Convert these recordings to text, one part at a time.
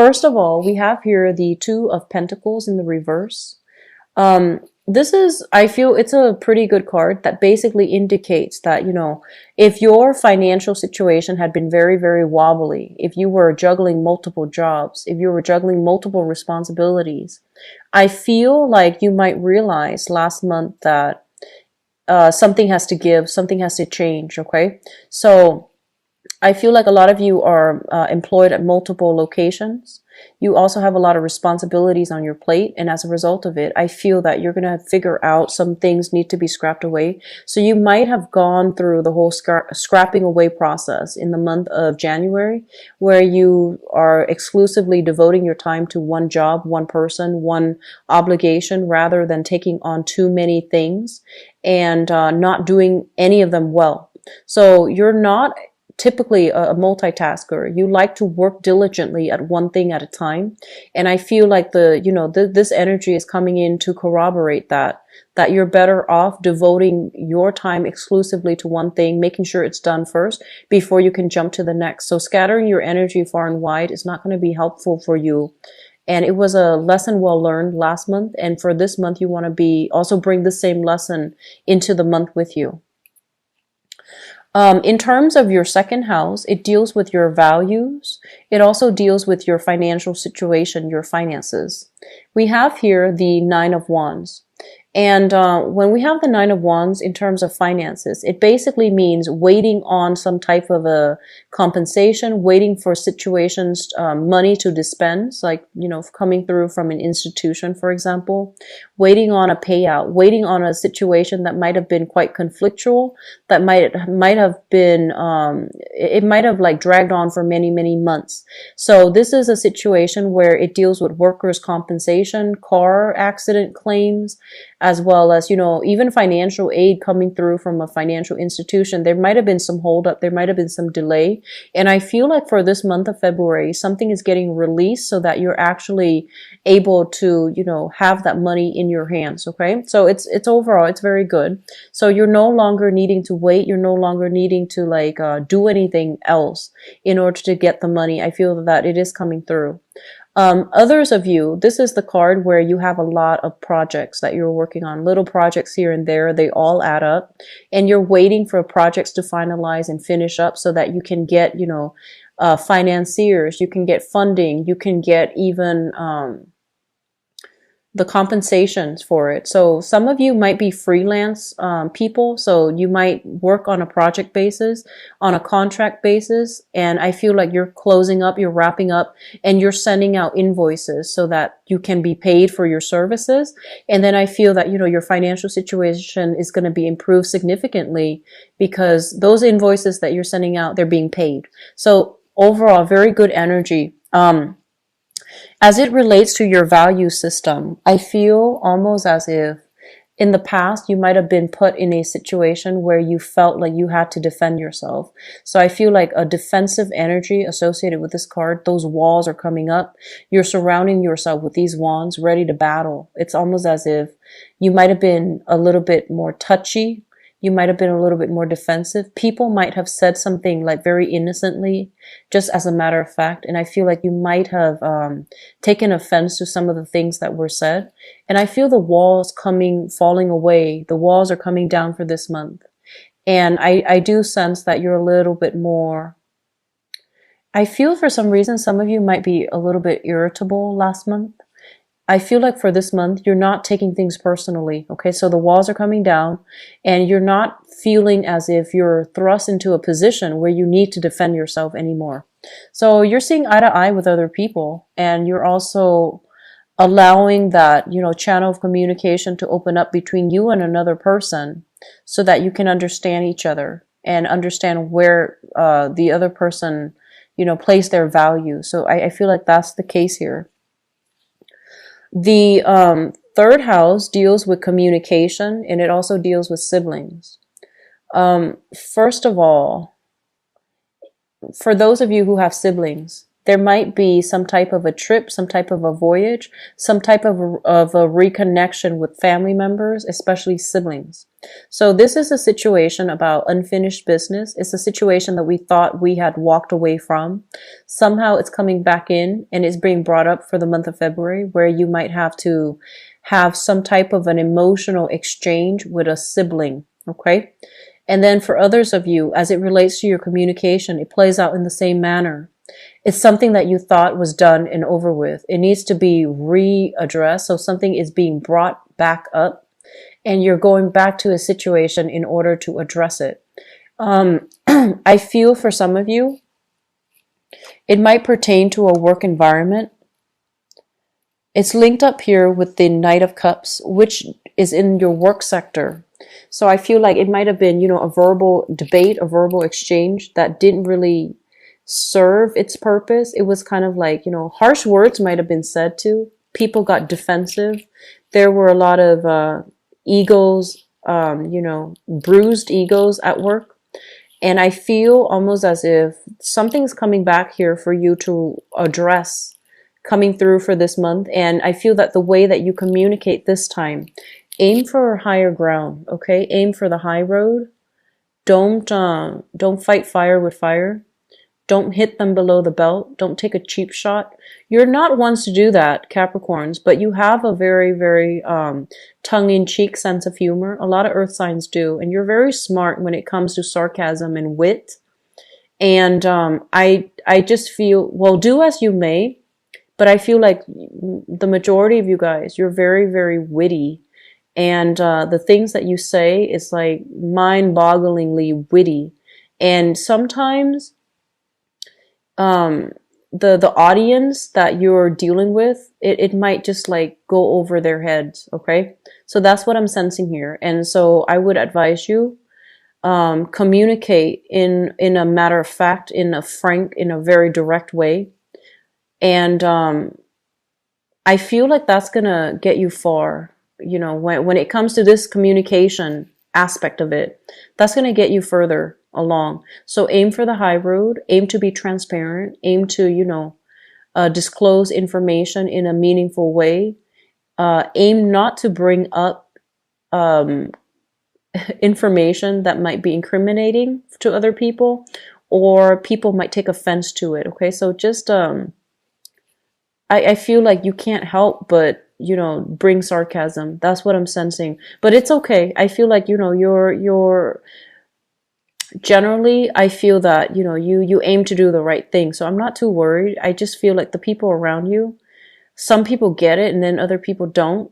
First of all, we have here the Two of Pentacles in the reverse. This is, I feel it's a pretty good card that basically indicates that, if your financial situation had been very, very wobbly, if you were juggling multiple jobs, if you were juggling multiple responsibilities, I feel like you might realize last month that something has to give, something has to change, okay? So I feel like a lot of you are employed at multiple locations. You also have a lot of responsibilities on your plate. And as a result of it, I feel that you're going to figure out some things need to be scrapped away. So you might have gone through the whole scrapping away process in the month of January, where you are exclusively devoting your time to one job, one person, one obligation, rather than taking on too many things and not doing any of them well. So you're not typically a multitasker. You like to work diligently at one thing at a time. And I feel like this energy is coming in to corroborate that you're better off devoting your time exclusively to one thing, making sure it's done first before you can jump to the next. So scattering your energy far and wide is not going to be helpful for you. And it was a lesson well learned last month. And for this month, you want to also bring the same lesson into the month with you. In terms of your second house, it deals with your values. It also deals with your financial situation, your finances. We have here the Nine of Wands. And when we have the Nine of Wands in terms of finances, it basically means waiting on some type of a compensation, waiting for situations, money to dispense, like, coming through from an institution, for example, waiting on a payout, waiting on a situation that might have been quite conflictual, that might have been, it might have like dragged on for many, many months. So this is a situation where it deals with workers' compensation, car accident claims, as well as, even financial aid coming through from a financial institution. There might have been some holdup, there might have been some delay. And I feel like for this month of February, something is getting released so that you're actually able to, have that money in your hands. Okay. So it's overall, it's very good. So you're no longer needing to wait. You're no longer needing to do anything else in order to get the money. I feel that it is coming through. Others of you, this is the card where you have a lot of projects that you're working on, little projects here and there. They all add up, and you're waiting for projects to finalize and finish up so that you can get, financiers, you can get funding, you can get even, the compensations for it. So some of you might be freelance people. So you might work on a project basis, on a contract basis. And I feel like you're closing up, you're wrapping up, and you're sending out invoices so that you can be paid for your services. And then I feel that, your financial situation is going to be improved significantly because those invoices that you're sending out, they're being paid. So overall, very good energy. As it relates to your value system, I feel almost as if in the past you might have been put in a situation where you felt like you had to defend yourself. So I feel like a defensive energy associated with this card, those walls are coming up. You're surrounding yourself with these wands ready to battle. It's almost as if you might have been a little bit more touchy. You might have been a little bit more defensive. People might have said something like very innocently, just as a matter of fact. And I feel like you might have taken offense to some of the things that were said. And I feel the walls falling away. The walls are coming down for this month. And I do sense that you're a little bit more, I feel for some reason, some of you might be a little bit irritable last month. I feel like for this month, you're not taking things personally. Okay. So the walls are coming down and you're not feeling as if you're thrust into a position where you need to defend yourself anymore. So you're seeing eye to eye with other people, and you're also allowing that, channel of communication to open up between you and another person so that you can understand each other and understand where, the other person, place their value. So I feel like that's the case here. The third house deals with communication, and it also deals with siblings. First of all, for those of you who have siblings, there might be some type of a trip, some type of a voyage, some type of a reconnection with family members, especially siblings. So this is a situation about unfinished business. It's a situation that we thought we had walked away from. Somehow it's coming back in and it's being brought up for the month of February, where you might have to have some type of an emotional exchange with a sibling. Okay. And then for others of you, as it relates to your communication, it plays out in the same manner. It's something that you thought was done and over with. It needs to be readdressed. So something is being brought back up and you're going back to a situation in order to address it. I feel for some of you, it might pertain to a work environment. It's linked up here with the Knight of Cups, which is in your work sector. So I feel like it might have been, a verbal debate, a verbal exchange that didn't really serve its purpose. It was kind of like, harsh words might have been said to. People got defensive. There were a lot of egos, bruised egos at work. And I feel almost as if something's coming back here for you to address coming through for this month. And I feel that the way that you communicate this time, aim for higher ground, okay? Aim for the high road. Don't fight fire with fire. Don't hit them below the belt. Don't take a cheap shot. You're not ones to do that, Capricorns, but you have a very, very tongue-in-cheek sense of humor. A lot of earth signs do. And you're very smart when it comes to sarcasm and wit. And I just feel, well, do as you may, but I feel like the majority of you guys, you're very, very witty. And the things that you say is like mind-bogglingly witty. And sometimes the audience that you're dealing with, it might just like go over their heads, okay? So that's what I'm sensing here. And so I would advise you communicate in a matter of fact, in a frank, in a very direct way. And I feel like that's gonna get you far. When it comes to this communication aspect of it, that's going to get you further along. So aim for the high road, aim to be transparent, aim to, disclose information in a meaningful way. Aim not to bring up information that might be incriminating to other people, or people might take offense to it. Okay, so just I feel like you can't help but bring sarcasm. That's what I'm sensing. But it's okay. I feel like, you're generally, I feel that, you aim to do the right thing. So I'm not too worried. I just feel like the people around you, some people get it and then other people don't.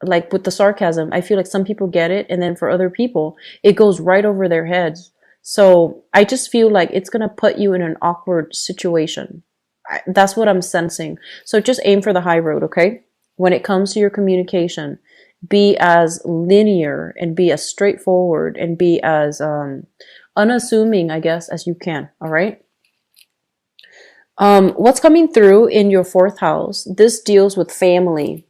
Like with the sarcasm, I feel like some people get it and then for other people, it goes right over their heads. So I just feel like it's going to put you in an awkward situation. That's what I'm sensing. So just aim for the high road, okay? When it comes to your communication, be as linear and be as straightforward and be as unassuming, I guess, as you can. All right. What's coming through in your fourth house? This deals with family.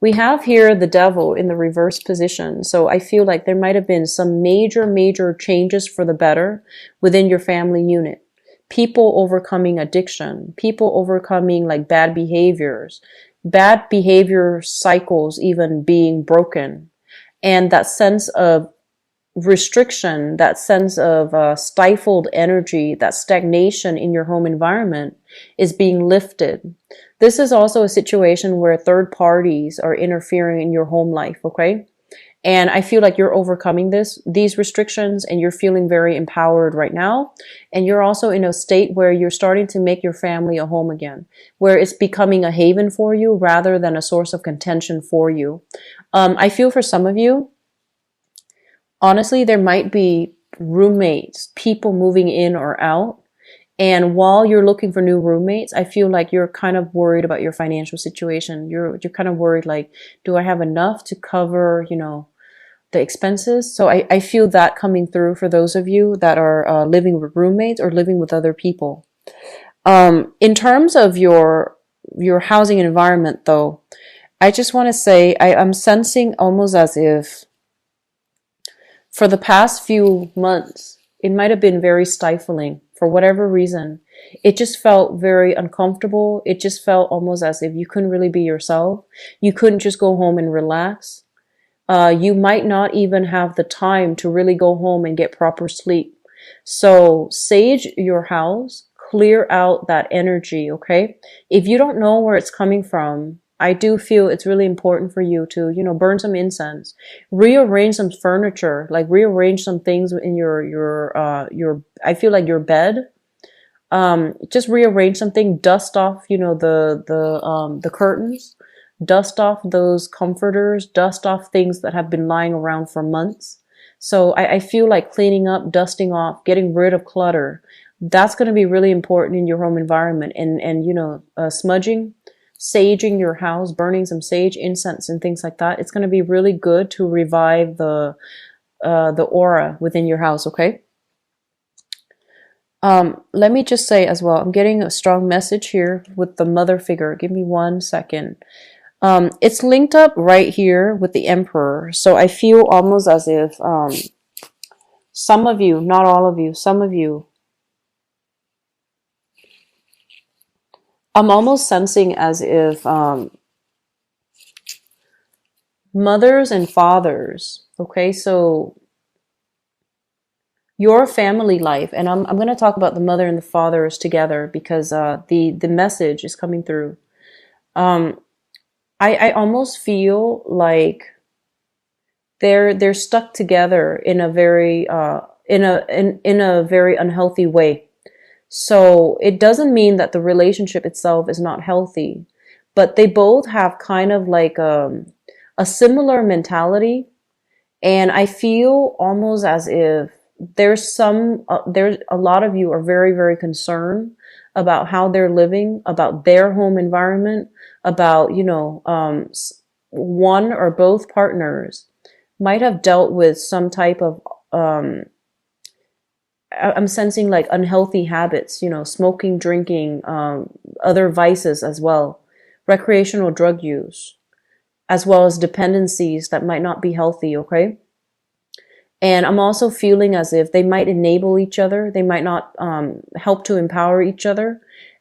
We have here the devil in the reverse position. So I feel like there might have been some major changes for the better within your family unit. People overcoming addiction, people overcoming like bad behavior cycles even being broken, and that sense of restriction, that sense of stifled energy, that stagnation in your home environment is being lifted. This is also a situation where third parties are interfering in your home life, okay? And I feel like you're overcoming these restrictions, and you're feeling very empowered right now. And you're also in a state where you're starting to make your family a home again, where it's becoming a haven for you rather than a source of contention for you. I feel for some of you, honestly, there might be roommates, people moving in or out. And while you're looking for new roommates, I feel like you're kind of worried about your financial situation. You're kind of worried, like, do I have enough to cover, the expenses? So I feel that coming through for those of you that are living with roommates or living with other people. In terms of your housing environment, though, I just want to say I'm sensing almost as if for the past few months, it might have been very stifling for whatever reason. It just felt very uncomfortable. It just felt almost as if you couldn't really be yourself. You couldn't just go home and relax. You might not even have the time to really go home and get proper sleep. So sage your house, clear out that energy, okay? If you don't know where it's coming from, I do feel it's really important for you to, burn some incense, rearrange some furniture, like rearrange some things in I feel like your bed. Just rearrange something, dust off, the curtains, dust off those comforters, dust off things that have been lying around for months. So I feel like cleaning up, dusting off, getting rid of clutter. That's going to be really important in your home environment. And smudging, saging your house, burning some sage, incense, and things like that. It's going to be really good to revive the aura within your house. Okay. Let me just say as well, I'm getting a strong message here with the mother figure. Give me 1 second. It's linked up right here with the Emperor. So I feel almost as if some of you, not all of you, some of you, I'm almost sensing as if mothers and fathers, okay, so your family life, and I'm going to talk about the mother and the fathers together because the message is coming through. I almost feel like they're stuck together in a very in a very unhealthy way. So it doesn't mean that the relationship itself is not healthy, but they both have kind of like a similar mentality, and I feel almost as if there's a lot of you are very, very concerned about how they're living, about their home environment, about, one or both partners might have dealt with some type of, I'm sensing like unhealthy habits, smoking, drinking, other vices as well, recreational drug use, as well as dependencies that might not be healthy, okay? And I'm also feeling as if they might enable each other. They might not help to empower each other.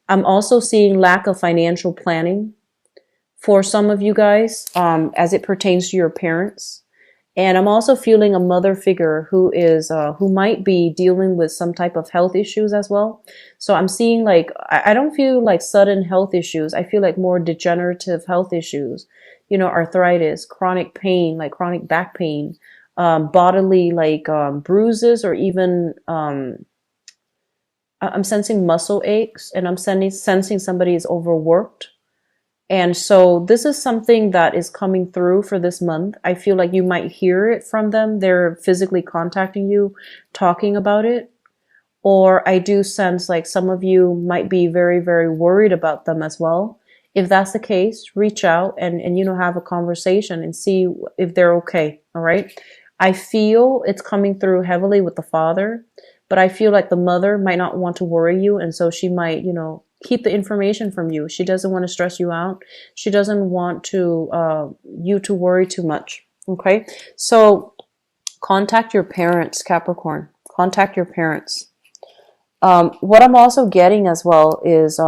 I'm also seeing lack of financial planning for some of you guys as it pertains to your parents. And I'm also feeling a mother figure who might be dealing with some type of health issues as well. So I'm seeing like, I don't feel like sudden health issues. I feel like more degenerative health issues, arthritis, chronic pain, like chronic back pain, bodily like bruises, or even I'm sensing muscle aches, and I'm sensing somebody is overworked. And so this is something that is coming through for this month. I feel like you might hear it from them. They're physically contacting you, talking about it. Or I do sense like some of you might be very, very worried about them as well. If that's the case, reach out and have a conversation and see if they're okay. All right. I feel it's coming through heavily with the father, but I feel like the mother might not want to worry you. And so she might, keep the information from you. She doesn't want to stress you out. She doesn't want to you to worry too much. Okay. So contact your parents, Capricorn. Contact your parents. What I'm also getting as well is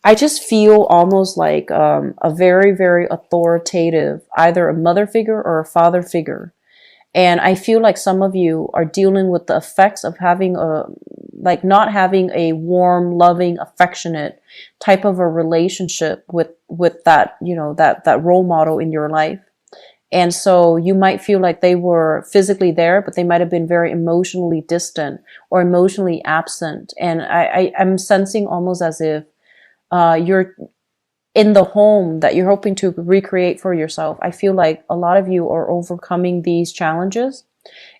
I just feel almost like a very, very authoritative, either a mother figure or a father figure. And I feel like some of you are dealing with the effects of having not having a warm, loving, affectionate type of a relationship with that, that role model in your life. And so you might feel like they were physically there, but they might have been very emotionally distant or emotionally absent. And I'm sensing almost as if you're in the home that you're hoping to recreate for yourself. I feel like a lot of you are overcoming these challenges.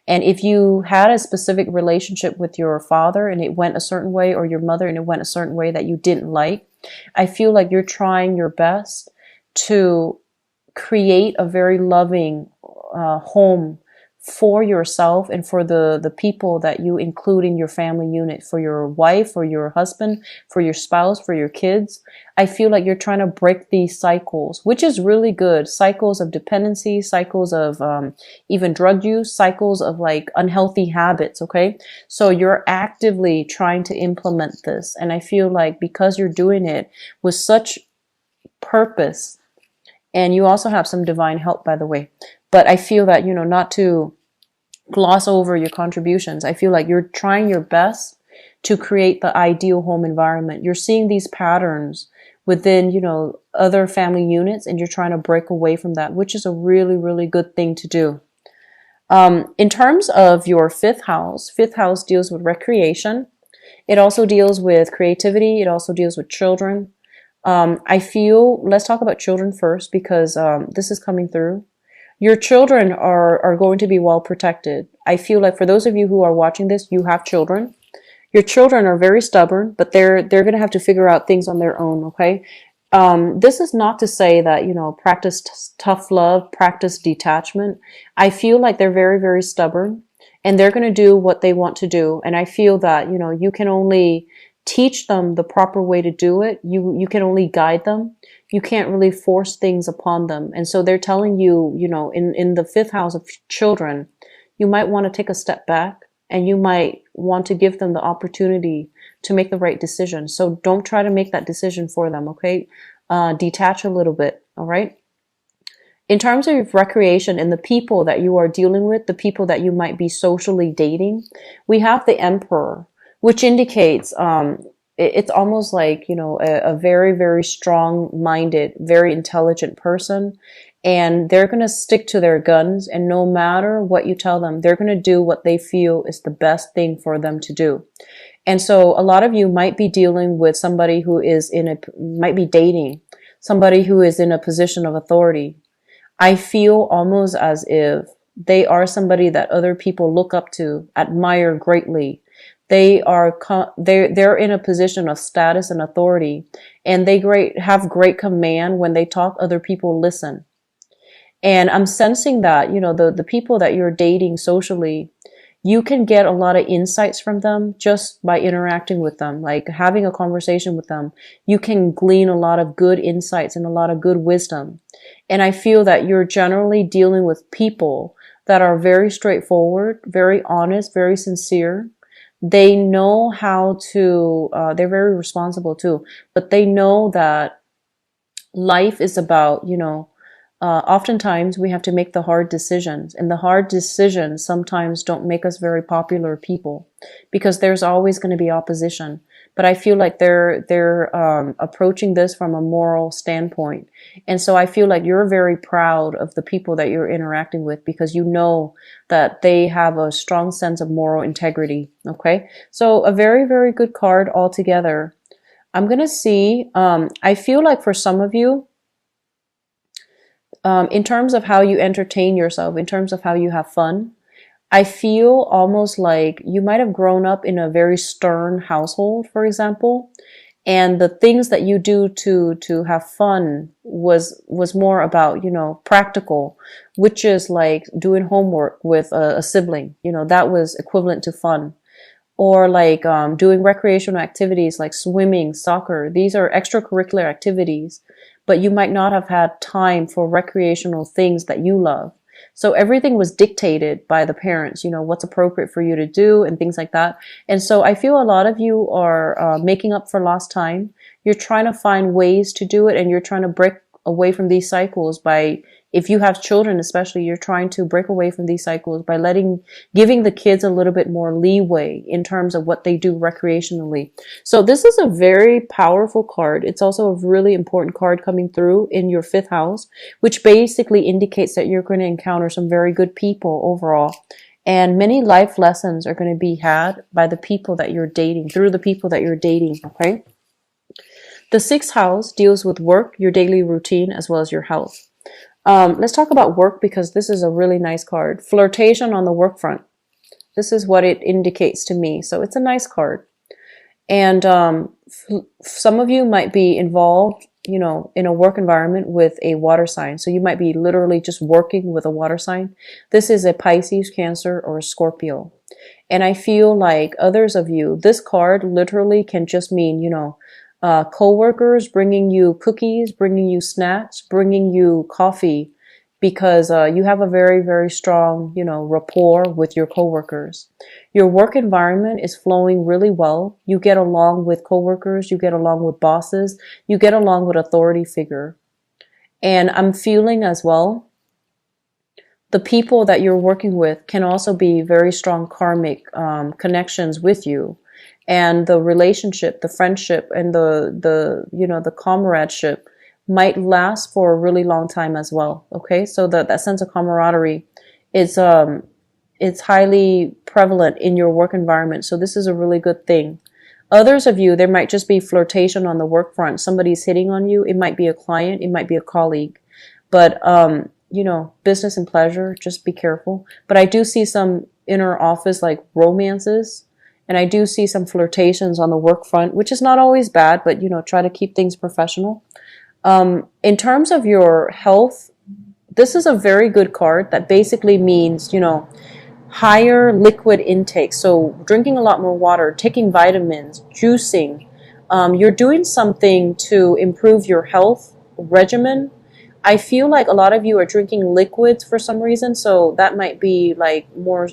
And if you had a specific relationship with your father and it went a certain way, or your mother and it went a certain way that you didn't like, I feel like you're trying your best to create a very loving home for yourself and for the people that you include in your family unit, for your wife, for your husband, for your spouse, for your kids. I feel like you're trying to break these cycles, which is really good. Cycles of dependency, cycles of even drug use, cycles of like unhealthy habits. Okay. So you're actively trying to implement this. And I feel like because you're doing it with such purpose, and you also have some divine help, by the way. But I feel that, you know, not to gloss over your contributions. I feel like you're trying your best to create the ideal home environment. You're seeing these patterns within, you know, other family units, and you're trying to break away from that, which is a really, really good thing to do. In terms of your fifth house deals with recreation. It also deals with creativity. It also deals with children. I feel, let's talk about children first, because this is coming through. Your children are going to be well protected. I feel like for those of you who are watching this, you have children. Your children are very stubborn, but they're going to have to figure out things on their own, okay? This is not to say that, you know, practice tough love, practice detachment. I feel like they're very, very stubborn, and they're going to do what they want to do. And I feel that, you know, you can only teach them the proper way to do it. You can only guide them. You can't really force things upon them. And so they're telling you, you know, in the fifth house of children, you might want to take a step back, and you might want to give them the opportunity to make the right decision. So don't try to make that decision for them, okay? Detach a little bit, all right? In terms of recreation and the people that you are dealing with, the people that you might be socially dating, we have the Emperor, which indicates it's almost like, you know, a very, very strong-minded, very intelligent person. And they're going to stick to their guns. And no matter what you tell them, they're going to do what they feel is the best thing for them to do. And so a lot of you might be dealing with somebody who is might be dating somebody who is in a position of authority. I feel almost as if they are somebody that other people look up to, admire greatly. They're in a position of status and authority, and they have great command. When they talk, other people listen. And I'm sensing that, you know, the people that you're dating socially, you can get a lot of insights from them just by interacting with them, like having a conversation with them. You can glean a lot of good insights and a lot of good wisdom. And I feel that you're generally dealing with people that are very straightforward, very honest, very sincere. They know how to, they're very responsible too, but they know that life is about, you know, oftentimes we have to make the hard decisions, and the hard decisions sometimes don't make us very popular people, because there's always going to be opposition. But I feel like they're approaching this from a moral standpoint. And so I feel like you're very proud of the people that you're interacting with, because you know that they have a strong sense of moral integrity. Okay. So a very, very good card altogether. I'm going to see, I feel like for some of you, in terms of how you entertain yourself, in terms of how you have fun, I feel almost like you might have grown up in a very stern household, for example, and the things that you do to have fun was more about, you know, practical, which is like doing homework with a sibling. You know, that was equivalent to fun. Or like doing recreational activities like swimming, soccer. These are extracurricular activities, but you might not have had time for recreational things that you love. So everything was dictated by the parents, you know, what's appropriate for you to do and things like that. And so I feel a lot of you are making up for lost time. You're trying to find ways to do it, and you're trying to break away from these cycles by, if you have children especially, you're trying to break away from these cycles by giving the kids a little bit more leeway in terms of what they do recreationally. So this is a very powerful card. It's also a really important card coming through in your fifth house, which basically indicates that you're going to encounter some very good people overall. And many life lessons are going to be had by the people that you're dating, through the people that you're dating, okay? The sixth house deals with work, your daily routine, as well as your health. Let's talk about work, because this is a really nice card. Flirtation on the work front. This is what it indicates to me. So it's a nice card. And some of you might be involved you know, in a work environment with a water sign. So you might be literally just working with a water sign. This is a Pisces, Cancer, or a Scorpio. And I feel like others of you, this card literally can just mean, you know, co-workers bringing you cookies, bringing you snacks, bringing you coffee, because you have a very, very strong, you know, rapport with your coworkers. Your work environment is flowing really well. You get along with coworkers, you get along with bosses, you get along with authority figure. And I'm feeling as well, the people that you're working with can also be very strong karmic connections with you. And the relationship, the friendship, and the you know, the comradeship might last for a really long time as well. Okay, so that sense of camaraderie is it's highly prevalent in your work environment. So this is a really good thing. Others of you, there might just be flirtation on the work front. Somebody's hitting on you. It might be a client, it might be a colleague, but you know, business and pleasure, just be careful. But I do see some inner office like romances, and I do see some flirtations on the work front, which is not always bad, but you know, try to keep things professional. In terms of your health, this is a very good card that basically means, you know, higher liquid intake. So drinking a lot more water, taking vitamins, juicing. You're doing something to improve your health regimen. I feel like a lot of you are drinking liquids for some reason, so that might be like more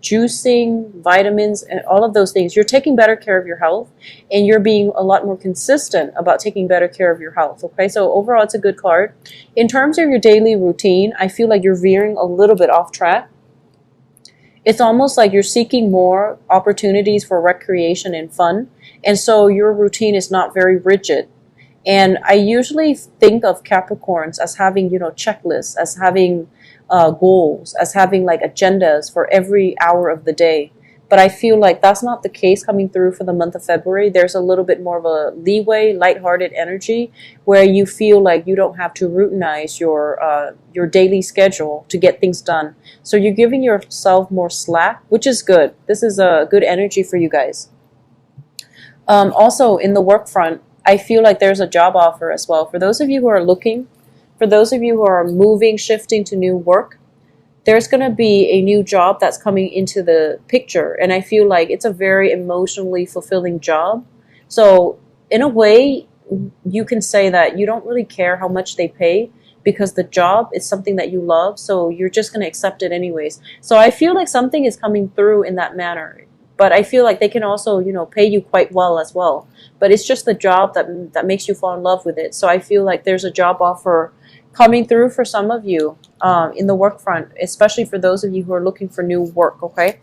juicing, vitamins, and all of those things. You're taking better care of your health, and you're being a lot more consistent about taking better care of your health. Okay, so overall, it's a good card. In terms of your daily routine, I feel like you're veering a little bit off track. It's almost like you're seeking more opportunities for recreation and fun, and so your routine is not very rigid. And I usually think of Capricorns as having, you know, checklists, as having goals, as having like agendas for every hour of the day. But I feel like that's not the case coming through for the month of February. There's a little bit more of a leeway, lighthearted energy where you feel like you don't have to routinize your daily schedule to get things done. So you're giving yourself more slack, which is good. This is a good energy for you guys. Also, in the work front, I feel like there's a job offer as well. For those of you who are looking, for those of you who are moving, shifting to new work, there's going to be a new job that's coming into the picture. And I feel like it's a very emotionally fulfilling job. So in a way, you can say that you don't really care how much they pay because the job is something that you love. So you're just going to accept it anyways. So I feel like something is coming through in that manner. But I feel like they can also, you know, pay you quite well as well. But it's just the job that makes you fall in love with it. So I feel like there's a job offer coming through for some of you in the work front, especially for those of you who are looking for new work, okay?